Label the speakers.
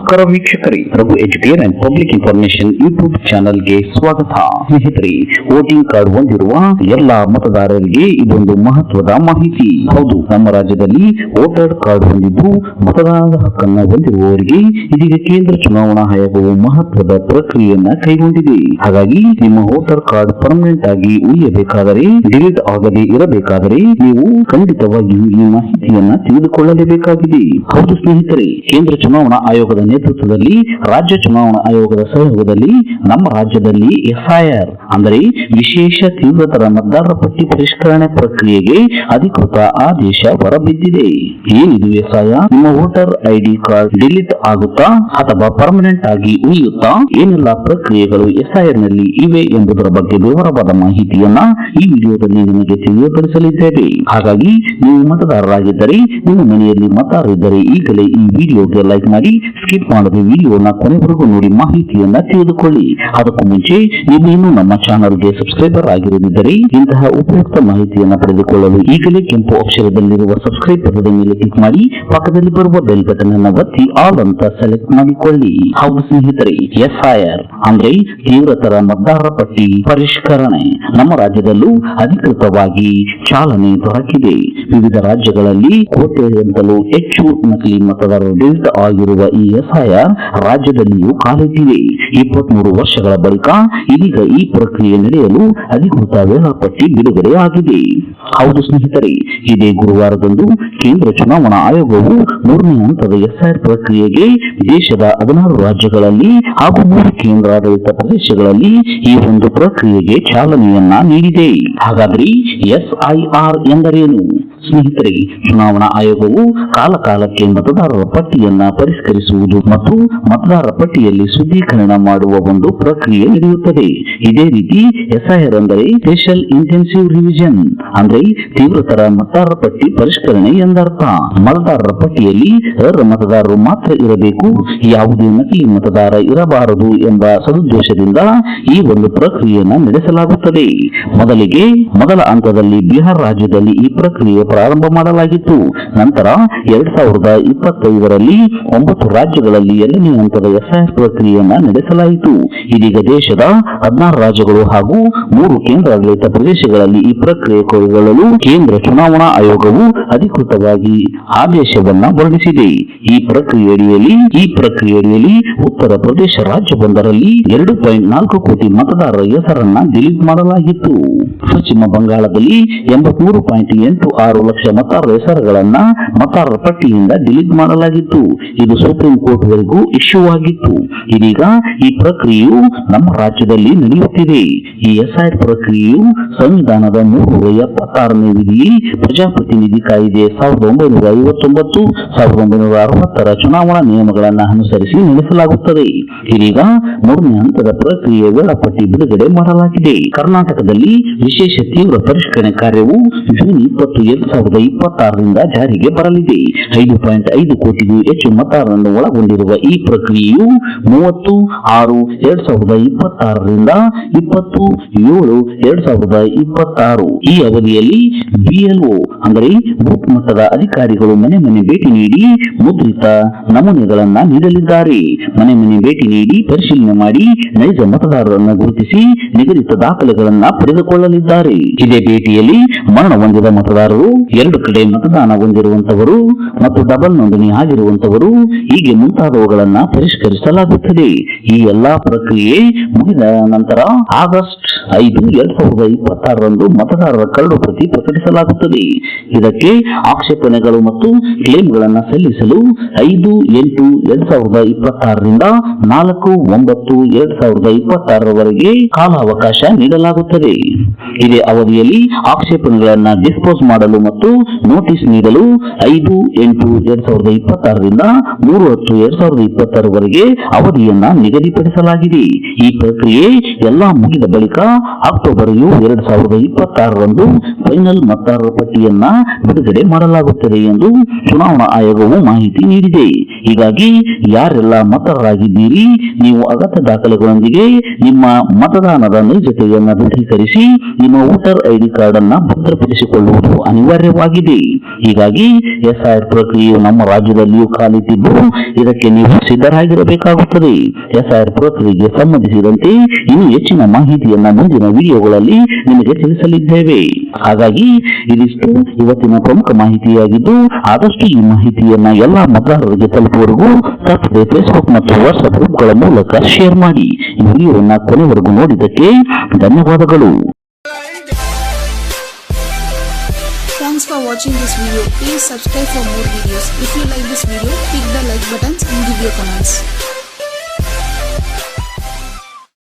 Speaker 1: ನಮಸ್ಕಾರ ವೀಕ್ಷಕರೇ, Raghu Educare and public information YouTube ಚಾನೆಲ್ಗೆ ಸ್ವಾಗತ. ಸ್ನೇಹಿತರೆ, ವೋಟಿಂಗ್ ಕಾರ್ಡ್ ಹೊಂದಿರುವ ಎಲ್ಲಾ ಮತದಾರರಿಗೆ ಇದೊಂದು ಮಹತ್ವದ ಮಾಹಿತಿ. ಹೌದು, ನಮ್ಮ ರಾಜ್ಯದಲ್ಲಿ ವೋಟರ್ ಕಾರ್ಡ್ ಹೊಂದಿದ್ದು ಮತದಾನದ ಹಕ್ಕನ್ನು ಹೊಂದಿರುವವರಿಗೆ ಇದೀಗ ಕೇಂದ್ರ ಚುನಾವಣಾ ಆಯೋಗವು ಮಹತ್ವದ ಪ್ರಕ್ರಿಯೆಯನ್ನ ಕೈಗೊಂಡಿದೆ. ಹಾಗಾಗಿ ನಿಮ್ಮ ವೋಟರ್ ಕಾರ್ಡ್ ಪರ್ಮನೆಂಟ್ ಆಗಿ ಉಳಿಯಬೇಕಾದರೆ, ಡಿಲೀಟ್ ಆಗದೆ ಇರಬೇಕಾದರೆ ನೀವು ಖಂಡಿತವಾಗಿಯೂ ಈ ಮಾಹಿತಿಯನ್ನ ತಿಳಿದುಕೊಳ್ಳಲೇಬೇಕಾಗಿದೆ. ಹೌದು ಸ್ನೇಹಿತರೆ, ಕೇಂದ್ರ ಚುನಾವಣಾ ಆಯೋಗದ ನೇತೃತ್ವದಲ್ಲಿ ರಾಜ್ಯ ಚುನಾವಣಾ ಆಯೋಗದ ಸಹಯೋಗದಲ್ಲಿ ನಮ್ಮ ರಾಜ್ಯದಲ್ಲಿ ಎಸ್ಐಆರ್ ಅಂದರೆ ವಿಶೇಷ ತೀವ್ರತರ ಮತದಾರರ ಪಟ್ಟಿ ಪರಿಷ್ಕರಣೆ ಪ್ರಕ್ರಿಯೆಗೆ ಅಧಿಕೃತ ಆದೇಶ ಹೊರಬಿದ್ದಿದೆ. ಏನಿದು ಎಸ್ಐಆರ್? ನಿಮ್ಮ ವೋಟರ್ ಐಡಿ ಕಾರ್ಡ್ ಡಿಲೀಟ್ ಆಗುತ್ತಾ ಅಥವಾ ಪರ್ಮನೆಂಟ್ ಆಗಿ ಉಳಿಯುತ್ತಾ? ಏನೆಲ್ಲ ಪ್ರಕ್ರಿಯೆಗಳು ಎಸ್ಐಆರ್ ನಲ್ಲಿ ಇವೆ ಎಂಬುದರ ಬಗ್ಗೆ ವಿವರವಾದ ಮಾಹಿತಿಯನ್ನ ಈ ವಿಡಿಯೋದಲ್ಲಿ ನಿಮಗೆ ತಿಳಿಯಪಡಿಸಲಿದ್ದೇವೆ. ಹಾಗಾಗಿ ನೀವು ಮತದಾರರಾಗಿದ್ದರೆ, ನಿಮ್ಮ ಮನೆಯಲ್ಲಿ ಮತದಾರರಿದ್ದರೆ ಈಗಲೇ ಈ ವಿಡಿಯೋಗೆ ಲೈಕ್ ಮಾಡಿ, ಸ್ಕಿಪ್ ಮಾಡದೆ ವಿಡಿಯೋನ ಕೊನೆವರೆಗೂ ನೋಡಿ ಮಾಹಿತಿಯನ್ನ ತಿಳಿದುಕೊಳ್ಳಿ. ಅದಕ್ಕೂ ಮುಂಚೆ ನೀವು ಇನ್ನೂ ನಮ್ಮ ಚಾನಲ್ಗೆ ಸಬ್ಸ್ಕ್ರೈಬರ್ ಆಗಿರದಿದ್ದರೆ ಇಂತಹ ಉಪಯುಕ್ತ ಮಾಹಿತಿಯನ್ನ ಪಡೆದುಕೊಳ್ಳಲು ಈಗಲೇ ಕೆಂಪು ಅಕ್ಷರದಲ್ಲಿರುವ ಸಬ್ಸ್ಕ್ರೈಬ್ ಪದದ ಮೇಲೆ ಕ್ಲಿಕ್ ಮಾಡಿ, ಪಕ್ಕದಲ್ಲಿ ಬರುವ ಬೆಲ್ ಬಟನ್ ಅನ್ನು ಒತ್ತಿ ಆಲ್ ಅಂತ ಸೆಲೆಕ್ಟ್ ಮಾಡಿಕೊಳ್ಳಿ. ಹೌದು ಸ್ನೇಹಿತರೆ, ಎಸ್ಐಆರ್ ಅಂದ್ರೆ ತೀವ್ರತರ ಮತದಾರರ ಪಟ್ಟಿ ಪರಿಷ್ಕರಣೆ ನಮ್ಮ ರಾಜ್ಯದಲ್ಲೂ ಅಧಿಕೃತವಾಗಿ ಚಾಲನೆ ದೊರಕಿದೆ. ವಿವಿಧ ರಾಜ್ಯಗಳಲ್ಲಿ ಕೋಟಿಗಿಂತಲೂ ಹೆಚ್ಚು ನಕಲಿ ಮತದಾರರು ಡಿಲೀಟ್ ಆಗಿರುವ ಈ ಎಸ್ಐಆರ್ ರಾಜ್ಯದಲ್ಲಿಯೂ ಕಾಲಿಟ್ಟಿದೆ. 23 ವರ್ಷಗಳ ಬಳಿಕ ಇದೀಗ ಈ ಪ್ರಕ್ರಿಯೆ ನಡೆಯಲು ಅಧಿಕೃತ ವೇಳಾಪಟ್ಟಿ ಬಿಡುಗಡೆ ಆಗಿದೆ. ಹೌದು ಸ್ನೇಹಿತರೆ, ಇದೇ ಗುರುವಾರದಂದು ಕೇಂದ್ರ ಚುನಾವಣಾ ಆಯೋಗವು 3ನೇ ಹಂತದ ಎಸ್ಐಆರ್ ಪ್ರಕ್ರಿಯೆಗೆ ದೇಶದ 16 ರಾಜ್ಯಗಳಲ್ಲಿ ಹಾಗೂ 3 ಕೇಂದ್ರಾಡಳಿತ ಪ್ರದೇಶಗಳಲ್ಲಿ ಈ ಒಂದು ಪ್ರಕ್ರಿಯೆಗೆ ಚಾಲನೆಯನ್ನ ನೀಡಿದೆ. ಹಾಗಾದ್ರೆ ಎಸ್ಐಆರ್ ಎಂದರೇನು? ಸ್ನೇಹಿತರೆ, ಚುನಾವಣಾ ಆಯೋಗವು ಕಾಲಕಾಲಕ್ಕೆ ಮತದಾರರ ಪಟ್ಟಿಯನ್ನ ಪರಿಷ್ಕರಿಸುವುದು ಮತ್ತು ಮತದಾರರ ಪಟ್ಟಿಯಲ್ಲಿ ಶುದ್ಧೀಕರಣ ಮಾಡುವ ಒಂದು ಪ್ರಕ್ರಿಯೆ ನಡೆಯುತ್ತದೆ. ಇದೇ ರೀತಿ ಎಸ್ಐಆರ್ ಅಂದರೆ ಸ್ಪೆಷಲ್ ಇಂಟೆನ್ಸಿವ್ ರಿವಿಷನ್ ಅಂದ್ರೆ ತೀವ್ರತರ ಮತದಾರರ ಪಟ್ಟಿ ಪರಿಷ್ಕರಣೆ ಎಂದರ್ಥ. ಮತದಾರರ ಪಟ್ಟಿಯಲ್ಲಿ ಅರ್ಹ ಮತದಾರರು ಮಾತ್ರ ಇರಬೇಕು, ಯಾವುದೇ ನಕಲಿ ಮತದಾರ ಇರಬಾರದು ಎಂಬ ಸದುದ್ದೇಶದಿಂದ ಈ ಒಂದು ಪ್ರಕ್ರಿಯೆಯನ್ನು ನಡೆಸಲಾಗುತ್ತದೆ. ಮೊದಲ ಹಂತದಲ್ಲಿ ಬಿಹಾರ ರಾಜ್ಯದಲ್ಲಿ ಈ ಪ್ರಕ್ರಿಯೆ ಪ್ರಾರಂಭ ಮಾಡಲಾಗಿತ್ತು. ನಂತರ 2025ರಲ್ಲಿ 9 ರಾಜ್ಯಗಳಲ್ಲಿ 2ನೇ ಹಂತದ ಎಸ್ಐಆರ್ ಪ್ರಕ್ರಿಯೆಯನ್ನ ನಡೆಸಲಾಯಿತು. ಇದೀಗ ದೇಶದ 16 ರಾಜ್ಯಗಳು ಹಾಗೂ 3 ಕೇಂದ್ರಾಡಳಿತ ಪ್ರದೇಶಗಳಲ್ಲಿ ಈ ಪ್ರಕ್ರಿಯೆ ಕೈಗೊಳ್ಳಲು ಕೇಂದ್ರ ಚುನಾವಣಾ ಆಯೋಗವು ಅಧಿಕೃತವಾಗಿ ಆದೇಶವನ್ನ ಹೊರಡಿಸಿದೆ. ಈ ಪ್ರಕ್ರಿಯೆಯಲ್ಲಿ ಉತ್ತರ ಪ್ರದೇಶ ರಾಜ್ಯವೊಂದರಲ್ಲಿ 2.4 ಕೋಟಿ ಮತದಾರರ ಹೆಸರನ್ನ ಡಿಲೀಟ್ ಮಾಡಲಾಗಿತ್ತು. ಪಶ್ಚಿಮ ಬಂಗಾಳದಲ್ಲಿ 83.86 ಲಕ್ಷ ಮತದಾರರ ಹೆಸರುಗಳನ್ನ ಮತದಾರರ ಪಟ್ಟಿಯಿಂದ ಡಿಲೀಟ್ ಮಾಡಲಾಗಿತ್ತು. ಇದು ಸುಪ್ರೀಂ ಕೋರ್ಟ್ ವರೆಗೂ ಇಶ್ಯೂ ಆಗಿತ್ತು. ಇದೀಗ ಈ ಪ್ರಕ್ರಿಯೆಯು ನಮ್ಮ ರಾಜ್ಯದಲ್ಲಿ ನಡೆಯುತ್ತಿದೆ. ಈ ಎಸ್ಐಆರ್ ಪ್ರಕ್ರಿಯೆಯು ಸಂವಿಧಾನದ 376ನೇ ವಿಧಿ, ಪ್ರಜಾಪ್ರತಿನಿಧಿ ಕಾಯ್ದೆ 1959, 1960ರ ಚುನಾವಣಾ ನಿಯಮಗಳನ್ನು ಅನುಸರಿಸಿ ನಡೆಸಲಾಗುತ್ತದೆ. ಇದೀಗ 3ನೇ ಹಂತದ ಪ್ರಕ್ರಿಯೆ ವೇಳಾಪಟ್ಟಿ ಬಿಡುಗಡೆ ಮಾಡಲಾಗಿದೆ. ಕರ್ನಾಟಕದಲ್ಲಿ ವಿಶೇಷ ತೀವ್ರ ಪರಿಷ್ಕರಣೆ ಕಾರ್ಯವು ಜೂನ್ 20, 2026ರಿಂದ ಜಾರಿಗೆ ಬರಲಿದೆ. 5.5 ಕೋಟಿಗೂ ಹೆಚ್ಚು ಮತದಾರರನ್ನು ಒಳಗೊಂಡಿರುವ ಈ ಪ್ರಕ್ರಿಯೆಯು 30/6/2026ರಿಂದ 20/7/2026 ಈ ಅವಧಿಯಲ್ಲಿ ಬಿಎಲ್ಒ ಅಂದರೆ ಬೂತ್ ಮಟ್ಟದ ಅಧಿಕಾರಿಗಳು ಮನೆ ಭೇಟಿ ನೀಡಿ ಮುದ್ರಿತ ನಮೂನೆಗಳನ್ನ ನೀಡಲಿದ್ದಾರೆ. ಮನೆ ಭೇಟಿ ನೀಡಿ ಪರಿಶೀಲನೆ ಮಾಡಿ ನೈಜ ಮತದಾರರನ್ನು ಗುರುತಿಸಿ ನಿಗದಿತ ದಾಖಲೆಗಳನ್ನ ಪಡೆದುಕೊಳ್ಳಲಿದ್ದಾರೆ. ಇದೇ ಭೇಟಿಯಲ್ಲಿ ಮರಣ ಹೊಂದಿದ ಮತದಾರರು, 2 ಕಡೆ ಮತದಾನ ಹೊಂದಿರುವಂತವರು ಮತ್ತು ಡಬಲ್ ನೋಂದಣಿ ಆಗಿರುವಂತವರು ಹೀಗೆ ಮುಂತಾದವುಗಳನ್ನ ಪರಿಷ್ಕರಿಸಲಾಗುತ್ತದೆ. ಈ ಎಲ್ಲಾ ಪ್ರಕ್ರಿಯೆ ಮುಗಿದ ನಂತರ ಆಗಸ್ಟ್ 5, 2026ರಂದು ಮತದಾರರ ಕರಡು ಪ್ರತಿ ಪ್ರಕಟಿಸಲಾಗುತ್ತದೆ. ಇದಕ್ಕೆ ಆಕ್ಷೇಪಣೆಗಳು ಮತ್ತು ಕ್ಲೇಮ್ಗಳನ್ನ ಸಲ್ಲಿಸಲು 5/8/2026ರಿಂದ 4/9/2026ರವರೆಗೆ ಕಾಲಾವಕಾಶ ನೀಡಲಾಗುತ್ತದೆ. ಇದೇ ಅವಧಿಯಲ್ಲಿ ಆಕ್ಷೇಪಣೆಗಳನ್ನ ಡಿಸ್ಪೋಸ್ ಮಾಡಲು ಮತ್ತು ನೋಟಿಸ್ ನೀಡಲು 5/8/2026ರಿಂದ 3/10/2026ರವರೆಗೆ ಅವಧಿಯನ್ನ ನಿಗದಿಪಡಿಸಲಾಗಿದೆ. ಈ ಪ್ರಕ್ರಿಯೆ ಎಲ್ಲಾ ಮುಗಿದ ಬಳಿಕ ಅಕ್ಟೋಬರ್ 7, 2026ರಂದು ಫೈನಲ್ ಮತದಾರರ ಪಟ್ಟಿಯನ್ನ ಬಿಡುಗಡೆ ಮಾಡಲಾಗುತ್ತದೆ ಎಂದು ಚುನಾವಣಾ ಆಯೋಗವು ಮಾಹಿತಿ ನೀಡಿದೆ. ಹೀಗಾಗಿ ಯಾರೆಲ್ಲ ಮತದಾರರಾಗಿದ್ದೀರಿ, ನೀವು ಅಗತ್ಯ ದಾಖಲೆಗಳೊಂದಿಗೆ ನಿಮ್ಮ ಮತದಾನದ ನೈಜತೆಯನ್ನು ದೃಢೀಕರಿಸಿ ನಿಮ್ಮ ವೋಟರ್ ಐಡಿ ಕಾರ್ಡ್ ಅನ್ನ ಭದ್ರಪಡಿಸಿಕೊಳ್ಳುವುದು ಅನಿವಾರ್ಯವಾಗಿದೆ. ಹೀಗಾಗಿ ಎಸ್ಐಆರ್ ಪ್ರಕ್ರಿಯೆಯು ನಮ್ಮ ರಾಜ್ಯದಲ್ಲಿಯೂ ಕಾಲಿಟ್ಟಿದ್ದು ಇದಕ್ಕೆ ನೀವು ಸಿದ್ಧರಾಗಿರಬೇಕಾಗುತ್ತದೆ. ಎಸ್ಐಆರ್ ಪ್ರಕ್ರಿಯೆಗೆ ಸಂಬಂಧಿಸಿದಂತೆ ಇನ್ನೂ ಹೆಚ್ಚಿನ ಮಾಹಿತಿಯನ್ನ ಮುಂದಿನ ವಿಡಿಯೋಗಳಲ್ಲಿ ನಿಮಗೆ ತಿಳಿಸಲಿದ್ದೇವೆ. ಹಾಗಾಗಿ ಇದಿಷ್ಟು ಇವತ್ತಿನ ಪ್ರಮುಖ ಮಾಹಿತಿಯಾಗಿದ್ದು, ಆದಷ್ಟು ಈ ಮಾಹಿತಿಯನ್ನ ಎಲ್ಲಾ ಮತದಾರರಿಗೆ ತಲುಪುವವರೆಗೂ ತಪ್ಪದೆ ಫೇಸ್ಬುಕ್ ಮತ್ತು ವಾಟ್ಸ್ಆಪ್ ಗ್ರೂಪ್ಗಳ ಮೂಲಕ ಶೇರ್ ಮಾಡಿ. ಈ ವಿಡಿಯೋವನ್ನ ಕೊನೆವರೆಗೂ ನೋಡಿದ್ದಕ್ಕೆ ಧನ್ಯವಾದಗಳು.
Speaker 2: Thanks for watching this video. Please subscribe for more videos. If you like this video, click the like buttons and give your comments.